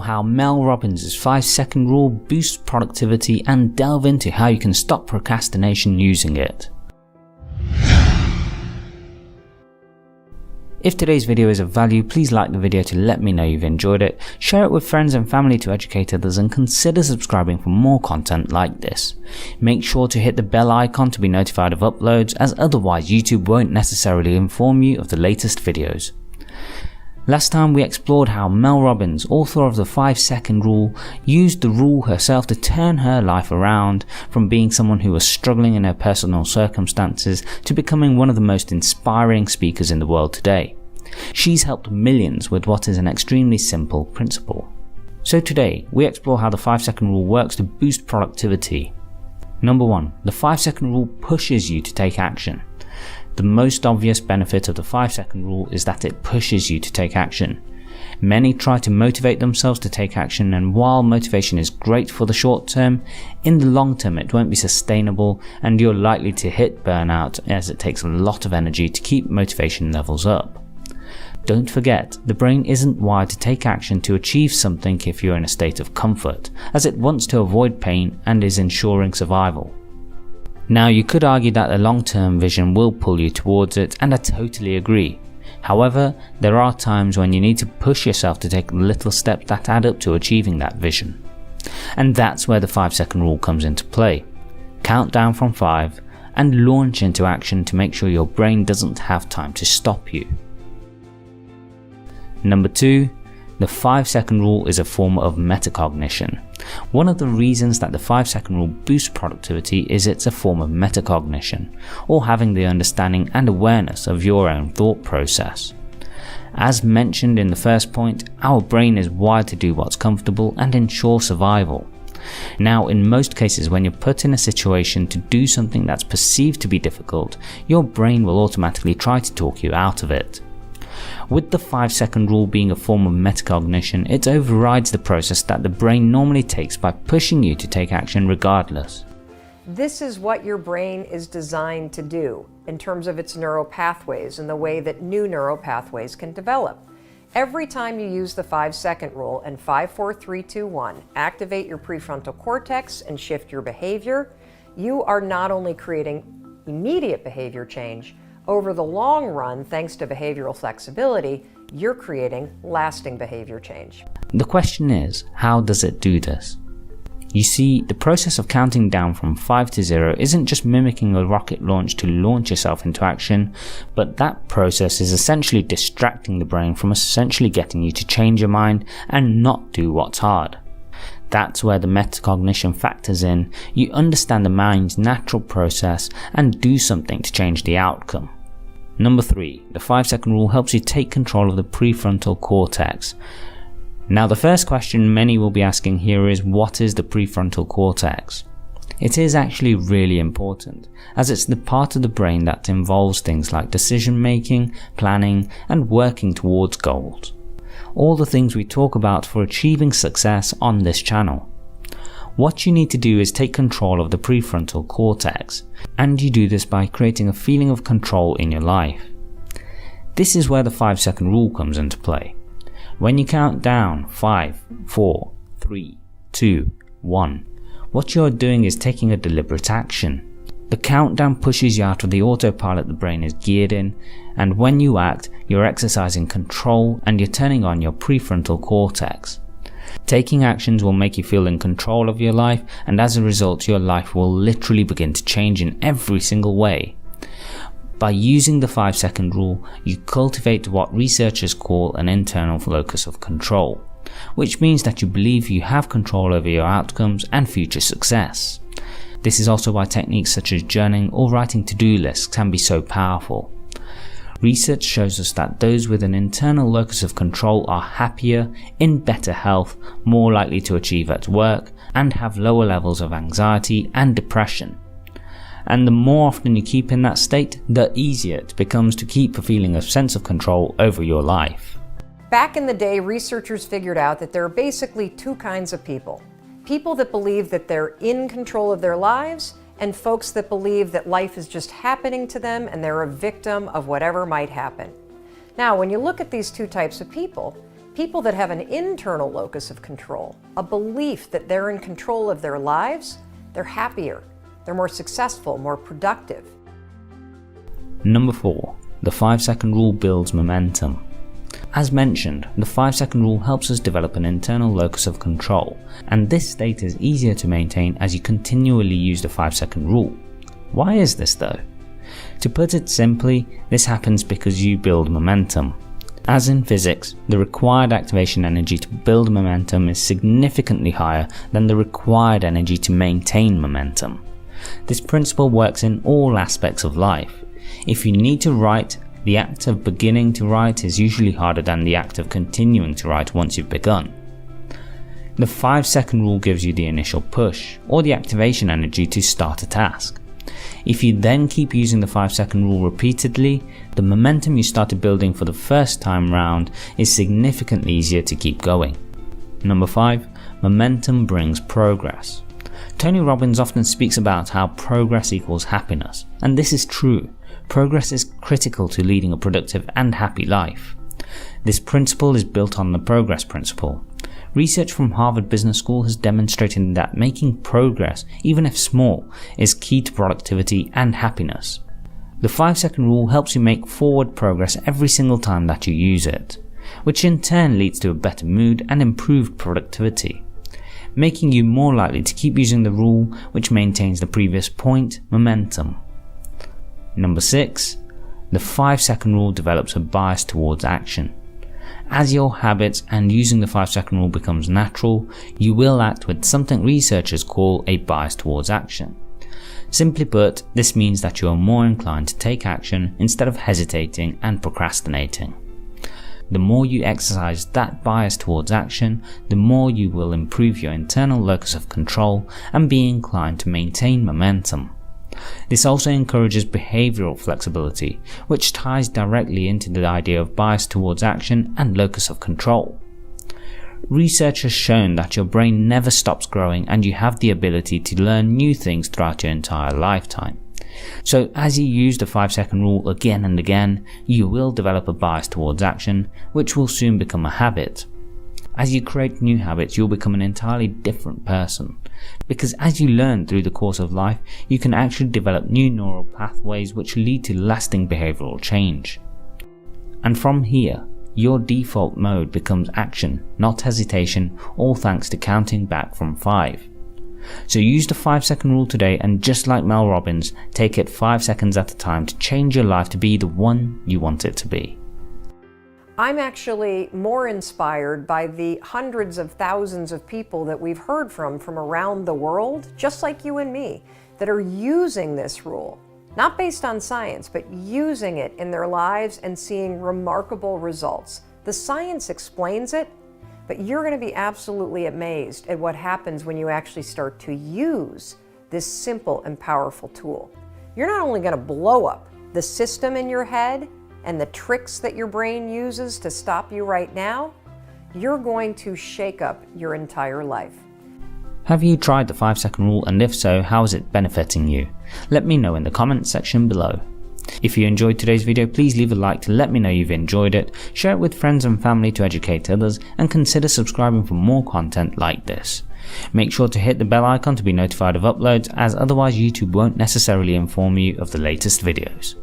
how Mel Robbins' 5-second rule boosts productivity and delve into how you can stop procrastination using it. If today's video is of value, please like the video to let me know you've enjoyed it, share it with friends and family to educate others, and consider subscribing for more content like this. Make sure to hit the bell icon to be notified of uploads, as otherwise YouTube won't necessarily inform you of the latest videos. Last time we explored how Mel Robbins, author of the 5-second rule, used the rule herself to turn her life around from being someone who was struggling in her personal circumstances to becoming one of the most inspiring speakers in the world today. She's helped millions with what is an extremely simple principle. So today, we explore how the 5-second rule works to boost productivity. Number 1. The 5-second rule pushes you to take action. The most obvious benefit of the 5-second rule is that it pushes you to take action. Many try to motivate themselves to take action, and while motivation is great for the short term, in the long term it won't be sustainable and you're likely to hit burnout, as it takes a lot of energy to keep motivation levels up. Don't forget, the brain isn't wired to take action to achieve something if you're in a state of comfort, as it wants to avoid pain and is ensuring survival. Now, you could argue that a long-term vision will pull you towards it, and I totally agree. However, there are times when you need to push yourself to take little steps that add up to achieving that vision. And that's where the 5-second rule comes into play. Count down from 5 and launch into action to make sure your brain doesn't have time to stop you. Number 2. The 5-second rule is a form of metacognition. One of the reasons that the 5-second rule boosts productivity is it's a form of metacognition, or having the understanding and awareness of your own thought process. As mentioned in the first point, our brain is wired to do what's comfortable and ensure survival. Now, in most cases, when you're put in a situation to do something that's perceived to be difficult, your brain will automatically try to talk you out of it. With the 5-second rule being a form of metacognition, it overrides the process that the brain normally takes by pushing you to take action regardless. This is what your brain is designed to do in terms of its neural pathways and the way that new neural pathways can develop. Every time you use the 5-second rule and 5, 4, 3, 2, 1, activate your prefrontal cortex and shift your behavior, you are not only creating immediate behavior change, over the long run, thanks to behavioral flexibility, you're creating lasting behavior change. The question is, how does it do this? You see, the process of counting down from 5 to 0 isn't just mimicking a rocket launch to launch yourself into action, but that process is essentially distracting the brain from essentially getting you to change your mind and not do what's hard. That's where the metacognition factors in. You understand the mind's natural process and do something to change the outcome. Number 3. The 5-second rule helps you take control of the prefrontal cortex. Now, the first question many will be asking here is, what is the prefrontal cortex? It is actually really important, as it's the part of the brain that involves things like decision making, planning, and working towards goals. All the things we talk about for achieving success on this channel. What you need to do is take control of the prefrontal cortex, and you do this by creating a feeling of control in your life. This is where the 5-second rule comes into play. When you count down 5, 4, 3, 2, 1, what you're doing is taking a deliberate action. The countdown pushes you out of the autopilot the brain is geared in, and when you act, you're exercising control and you're turning on your prefrontal cortex. Taking actions will make you feel in control of your life, and as a result your life will literally begin to change in every single way. By using the 5-second rule, you cultivate what researchers call an internal locus of control, which means that you believe you have control over your outcomes and future success. This is also why techniques such as journaling or writing to-do lists can be so powerful. Research shows us that those with an internal locus of control are happier, in better health, more likely to achieve at work, and have lower levels of anxiety and depression. And the more often you keep in that state, the easier it becomes to keep a feeling of sense of control over your life. Back in the day, researchers figured out that there are basically two kinds of people. People that believe that they're in control of their lives, and folks that believe that life is just happening to them and they're a victim of whatever might happen. Now, when you look at these two types of people, People that have an internal locus of control, a belief that they're in control of their lives, they're happier, they're more successful, more productive. Number 4. The 5-second rule builds momentum. As mentioned, the 5-second rule helps us develop an internal locus of control, and this state is easier to maintain as you continually use the 5-second rule. Why is this though? To put it simply, this happens because you build momentum. As in physics, the required activation energy to build momentum is significantly higher than the required energy to maintain momentum. This principle works in all aspects of life. If you need to write, the act of beginning to write is usually harder than the act of continuing to write once you've begun. The 5-second rule gives you the initial push, or the activation energy to start a task. If you then keep using the 5-second rule repeatedly, the momentum you started building for the first time round is significantly easier to keep going. Number 5. Momentum brings progress. Tony Robbins often speaks about how progress equals happiness, and this is true. Progress is critical to leading a productive and happy life. This principle is built on the progress principle. Research from Harvard Business School has demonstrated that making progress, even if small, is key to productivity and happiness. The 5-second rule helps you make forward progress every single time that you use it, which in turn leads to a better mood and improved productivity, making you more likely to keep using the rule, which maintains the previous point, momentum. Number 6. The 5-second rule develops a bias towards action. As your habits and using the 5-second rule becomes natural, you will act with something researchers call a bias towards action. Simply put, this means that you are more inclined to take action instead of hesitating and procrastinating. The more you exercise that bias towards action, the more you will improve your internal locus of control and be inclined to maintain momentum. This also encourages behavioral flexibility, which ties directly into the idea of bias towards action and locus of control. Research has shown that your brain never stops growing and you have the ability to learn new things throughout your entire lifetime. So as you use the 5-second rule again and again, you will develop a bias towards action, which will soon become a habit. As you create new habits, you'll become an entirely different person. Because as you learn through the course of life, you can actually develop new neural pathways which lead to lasting behavioral change. And from here, your default mode becomes action, not hesitation, all thanks to counting back from 5. So use the 5-second rule today, and just like Mel Robbins, take it 5 seconds at a time to change your life to be the one you want it to be. I'm actually more inspired by the hundreds of thousands of people that we've heard from around the world, just like you and me, that are using this rule, not based on science, but using it in their lives and seeing remarkable results. The science explains it, but you're going to be absolutely amazed at what happens when you actually start to use this simple and powerful tool. You're not only going to blow up the system in your head and the tricks that your brain uses to stop you right now, you're going to shake up your entire life. Have you tried the 5-second rule, and if so, how is it benefiting you? Let me know in the comments section below. If you enjoyed today's video, please leave a like to let me know you've enjoyed it, share it with friends and family to educate others, and consider subscribing for more content like this. Make sure to hit the bell icon to be notified of uploads, as otherwise YouTube won't necessarily inform you of the latest videos.